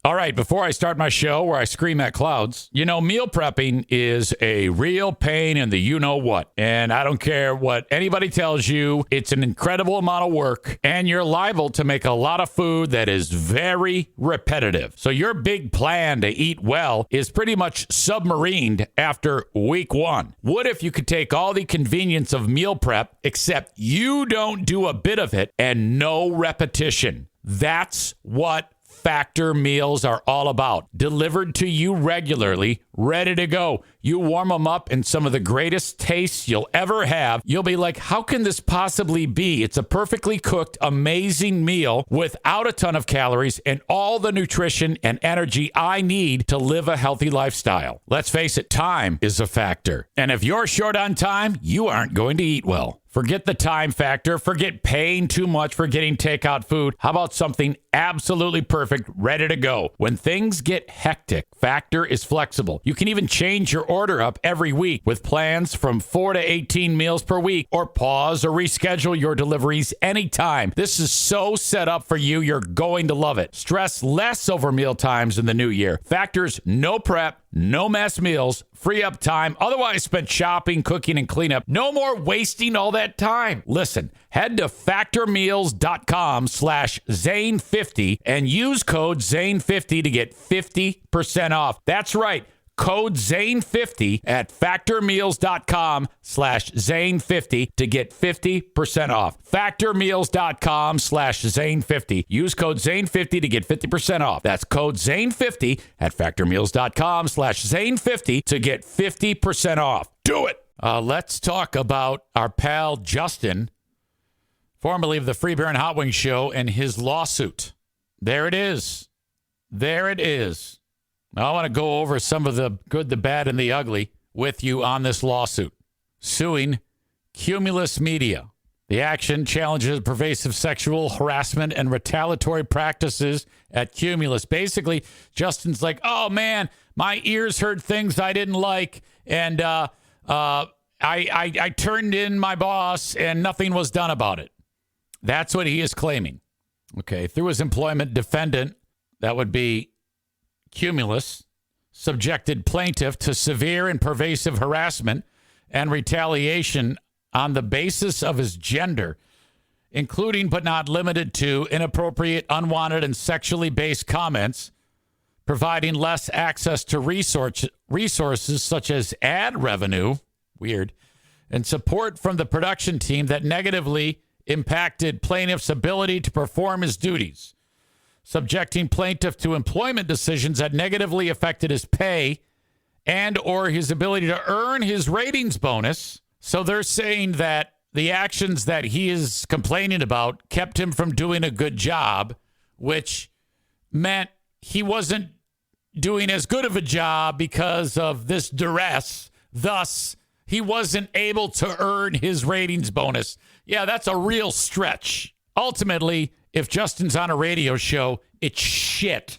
All right, before I start my show where I scream at clouds, meal prepping is a real pain in the you-know-what. And I don't care what anybody tells you, it's an incredible amount of work, and you're liable to make a lot of food that is very repetitive. So your big plan to eat well is pretty much submarined after week one. What if you could take all the convenience of meal prep, except you don't do a bit of it and no repetition? That's what Factor meals are all about. Delivered to you regularly, ready to go. You warm them up in some of the greatest tastes you'll ever have. You'll be like, how can this possibly be? It's a perfectly cooked, amazing meal without a ton of calories and all the nutrition and energy I need to live a healthy lifestyle. Let's face it, time is a factor. And if you're short on time, you aren't going to eat well. Forget the time factor. Forget paying too much for getting takeout food. How about something absolutely perfect, ready to go? When things get hectic, Factor is flexible. You can even change your order up every week with plans from 4 to 18 meals per week, or pause or reschedule your deliveries anytime. This is so set up for you, you're going to love it. Stress less over meal times in the new year. Factor's no prep, no mess meals, free up time otherwise spent shopping, cooking, and cleanup. No more wasting all that time. Listen, head to factormeals.com/Zane50 and use code Zane50 to get 50% off. That's right. Code Zane50 at factormeals.com/Zane50 to get 50% off. Factormeals.com/Zane50. Use code Zane50 to get 50% off. That's code Zane50 at factormeals.com/Zane50 to get 50% off. Do it. Let's talk about our pal Justin, formerly of the Free Beer and Hot Wings Show, and his lawsuit. There it is. There it is. I want to go over some of the good, the bad, and the ugly with you on this lawsuit. Suing Cumulus Media. The action challenges pervasive sexual harassment and retaliatory practices at Cumulus. Basically, Justin's like, oh, man, my ears heard things I didn't like, and I turned in my boss, and nothing was done about it. That's what he is claiming. Okay, through his employment, defendant, that would be Cumulus, subjected plaintiff to severe and pervasive harassment and retaliation on the basis of his gender, including but not limited to inappropriate, unwanted, and sexually based comments, providing less access to resources such as ad revenue, weird, and support from the production team that negatively impacted plaintiff's ability to perform his duties, subjecting plaintiff to employment decisions that negatively affected his pay and or his ability to earn his ratings bonus. So they're saying that the actions that he is complaining about kept him from doing a good job, which meant he wasn't doing as good of a job because of this duress. Thus, he wasn't able to earn his ratings bonus. Yeah, that's a real stretch. Ultimately, if Justin's on a radio show, it's shit.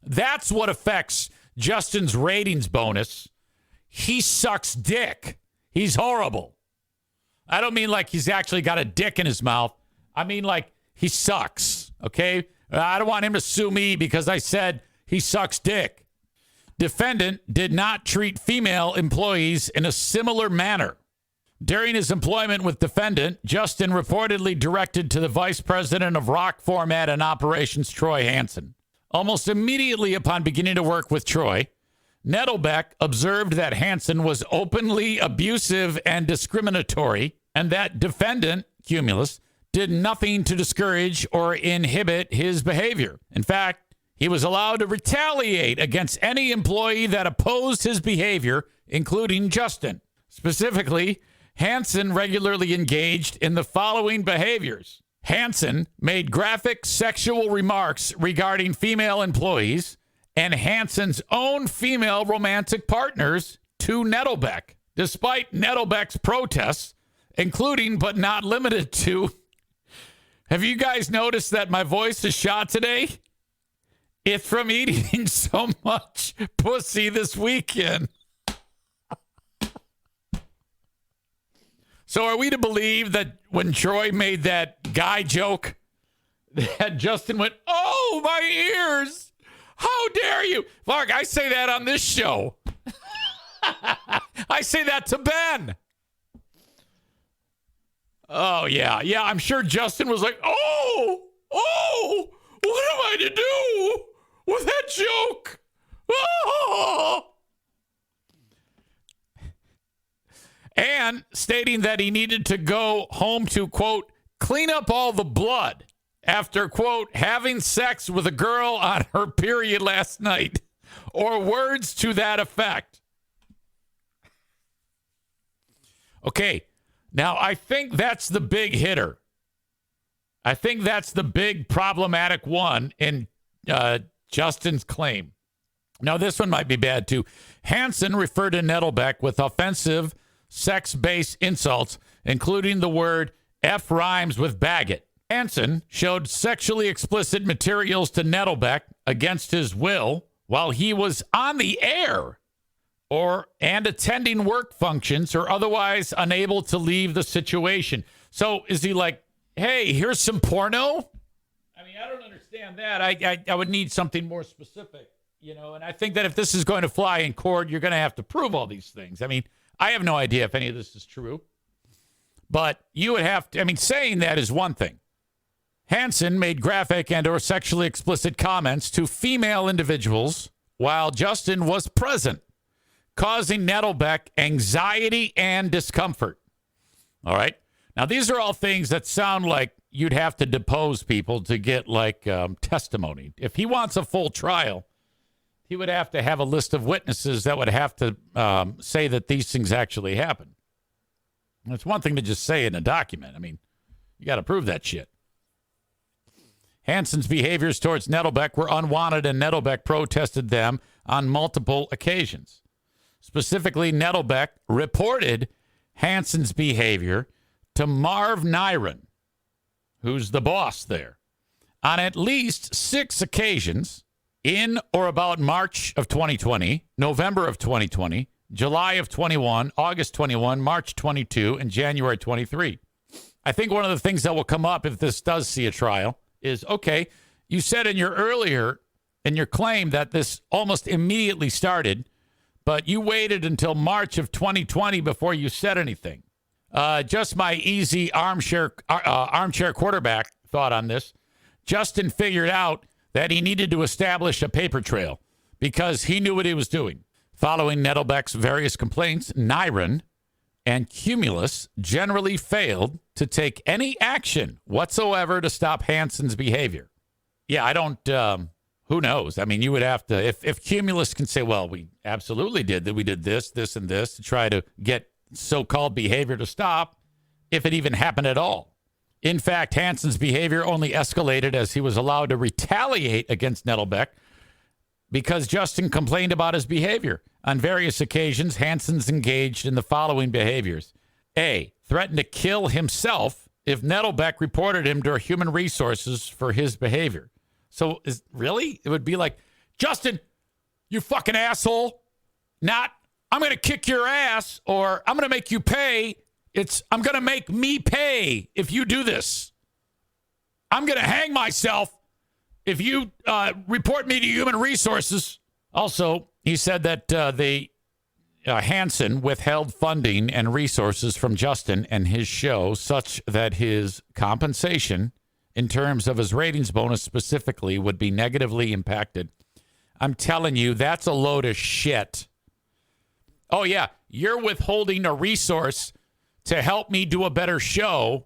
That's what affects Justin's ratings bonus. He sucks dick. He's horrible. I don't mean like he's actually got a dick in his mouth. I mean like he sucks, okay? I don't want him to sue me because I said he sucks dick. Defendant did not treat female employees in a similar manner. During his employment with defendant, Justin reportedly directed to the vice president of rock format and operations, Troy Hansen. Almost immediately upon beginning to work with Troy, Nettlebeck observed that Hansen was openly abusive and discriminatory, and that defendant, Cumulus, did nothing to discourage or inhibit his behavior. In fact, he was allowed to retaliate against any employee that opposed his behavior, including Justin. Specifically, Hansen regularly engaged in the following behaviors. Hansen made graphic sexual remarks regarding female employees and Hansen's own female romantic partners to Nettlebeck, despite Nettlebeck's protests, including but not limited to. Have you guys noticed that my voice is shot today? It's from eating so much pussy this weekend. So are we to believe that when Troy made that guy joke, that Justin went, oh, my ears, How dare you? Mark, I say that on this show. I say that to Ben. Oh, yeah. Yeah, I'm sure Justin was like, oh, what am I to do with that joke? Oh. And stating that he needed to go home to, quote, clean up all the blood after, quote, having sex with a girl on her period last night, or words to that effect. Okay, now I think that's the big hitter. I think that's the big problematic one in Justin's claim. Now, this one might be bad, too. Hansen referred to Nettlebeck with offensive sex-based insults, including the word F rhymes with baggot. Hansen showed sexually explicit materials to Nettlebeck against his will while he was on the air and attending work functions or otherwise unable to leave the situation. So is he like, hey, here's some porno? I mean, I don't understand that. I would need something more specific, and I think that if this is going to fly in court, you're going to have to prove all these things. I mean, I have no idea if any of this is true, but you would have to, saying that is one thing. Hansen made graphic and or sexually explicit comments to female individuals while Justin was present, causing Nettlebeck anxiety and discomfort. All right. Now, these are all things that sound like you'd have to depose people to get testimony. If he wants a full trial, he would have to have a list of witnesses that would have to say that these things actually happened. And it's one thing to just say in a document. You got to prove that shit. Hansen's behaviors towards Nettlebeck were unwanted, and Nettlebeck protested them on multiple occasions. Specifically, Nettlebeck reported Hansen's behavior to Marv Niren, who's the boss there, on at least 6 occasions in or about March of 2020, November of 2020, July of 21, August 21, March 22, and January 23. I think one of the things that will come up if this does see a trial is, okay, you said in your claim that this almost immediately started, but you waited until March of 2020 before you said anything. Just my easy armchair quarterback thought on this. Justin figured out that he needed to establish a paper trail because he knew what he was doing. Following Nettlebeck's various complaints, Niren and Cumulus generally failed to take any action whatsoever to stop Hansen's behavior. Yeah, I don't, who knows? You would have to, if Cumulus can say, well, we absolutely did that. We did this, this, and this to try to get so-called behavior to stop, if it even happened at all. In fact, Hansen's behavior only escalated as he was allowed to retaliate against Nettlebeck because Justin complained about his behavior. On various occasions, Hansen's engaged in the following behaviors. A, threatened to kill himself if Nettlebeck reported him to Human Resources for his behavior. So, really? It would be like, Justin, you fucking asshole. Not, I'm going to kick your ass or I'm going to make you pay. I'm going to make me pay if you do this. I'm going to hang myself if you report me to Human Resources. Also, he said that Hansen withheld funding and resources from Justin and his show such that his compensation, in terms of his ratings bonus specifically, would be negatively impacted. I'm telling you, that's a load of shit. Oh, yeah, you're withholding a resource to help me do a better show,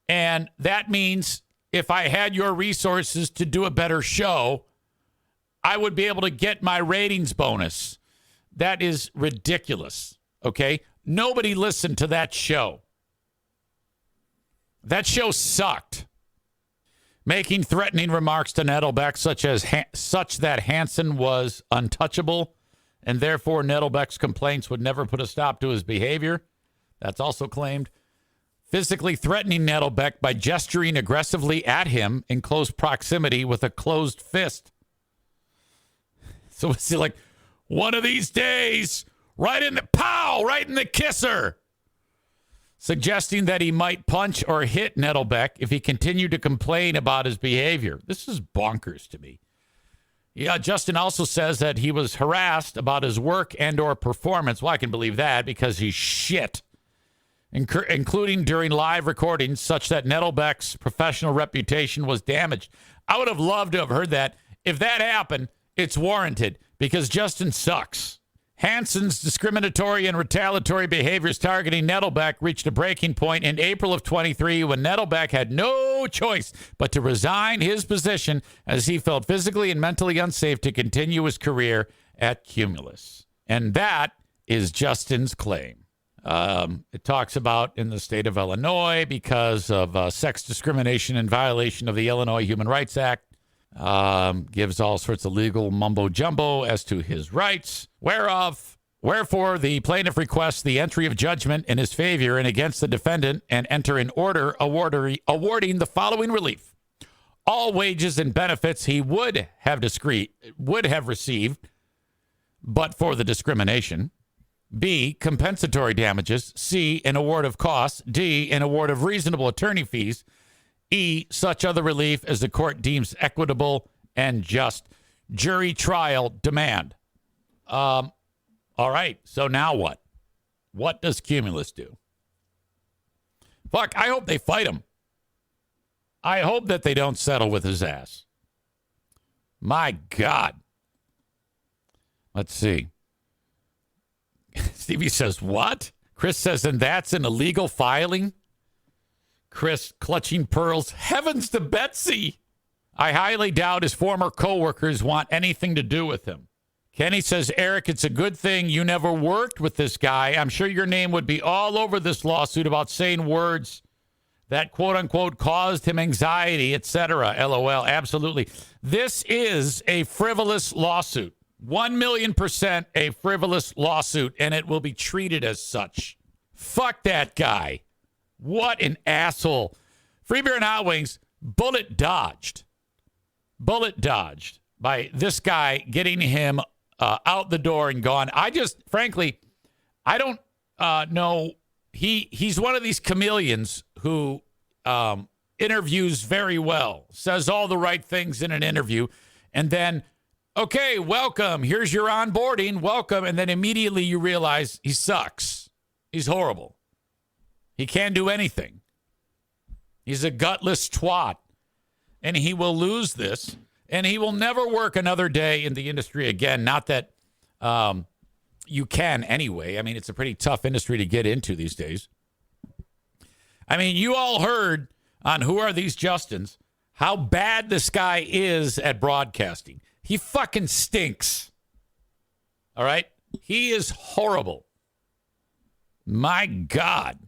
and that means if I had your resources to do a better show, I would be able to get my ratings bonus. That is ridiculous, okay? Nobody listened to that show. That show sucked. Making threatening remarks to Nettlebeck such that Hansen was untouchable, and therefore Nettlebeck's complaints would never put a stop to his behavior. That's also claimed. Physically threatening Nettlebeck by gesturing aggressively at him in close proximity with a closed fist. So it's like, one of these days, right in the kisser. Suggesting that he might punch or hit Nettlebeck if he continued to complain about his behavior. This is bonkers to me. Yeah, Justin also says that he was harassed about his work and or performance. Well, I can believe that because he's shit, including during live recordings, such that Nettlebeck's professional reputation was damaged. I would have loved to have heard that. If that happened, it's warranted because Justin sucks. Hansen's discriminatory and retaliatory behaviors targeting Nettlebeck reached a breaking point in April of 23 when Nettlebeck had no choice but to resign his position as he felt physically and mentally unsafe to continue his career at Cumulus. And that is Justin's claim. It talks about in the state of Illinois because of sex discrimination in violation of the Illinois Human Rights Act. Gives all sorts of legal mumbo jumbo as to his rights, wherefore the plaintiff requests the entry of judgment in his favor and against the defendant and enter an order awarding the following relief. All wages and benefits he would have received, but for the discrimination. B, compensatory damages. C, an award of costs. D, an award of reasonable attorney fees. E, such other relief as the court deems equitable and just. Jury trial demand. All right, so now what? What does Cumulus do? Fuck, I hope they fight him. I hope that they don't settle with his ass. My God. Let's see. Stevie says, what? Chris says, and that's an illegal filing? Chris, clutching pearls. Heavens to Betsy. I highly doubt his former coworkers want anything to do with him. Kenny says, Eric, it's a good thing you never worked with this guy. I'm sure your name would be all over this lawsuit about saying words that, quote unquote, caused him anxiety, etc. LOL. Absolutely. This is a frivolous lawsuit. 1,000,000% a frivolous lawsuit, and it will be treated as such. Fuck that guy. What an asshole. Free Beer and Hot Wings, bullet dodged by this guy getting him out the door and gone. Frankly, I don't know. He's one of these chameleons who interviews very well, says all the right things in an interview, and then, okay, welcome. Here's your onboarding. Welcome. And then immediately you realize he sucks. He's horrible. He can't do anything. He's a gutless twat. And he will lose this. And he will never work another day in the industry again. Not that you can anyway. I mean, it's a pretty tough industry to get into these days. I mean, you all heard on Who Are These Justins how bad this guy is at broadcasting. He fucking stinks. All right? He is horrible. My God.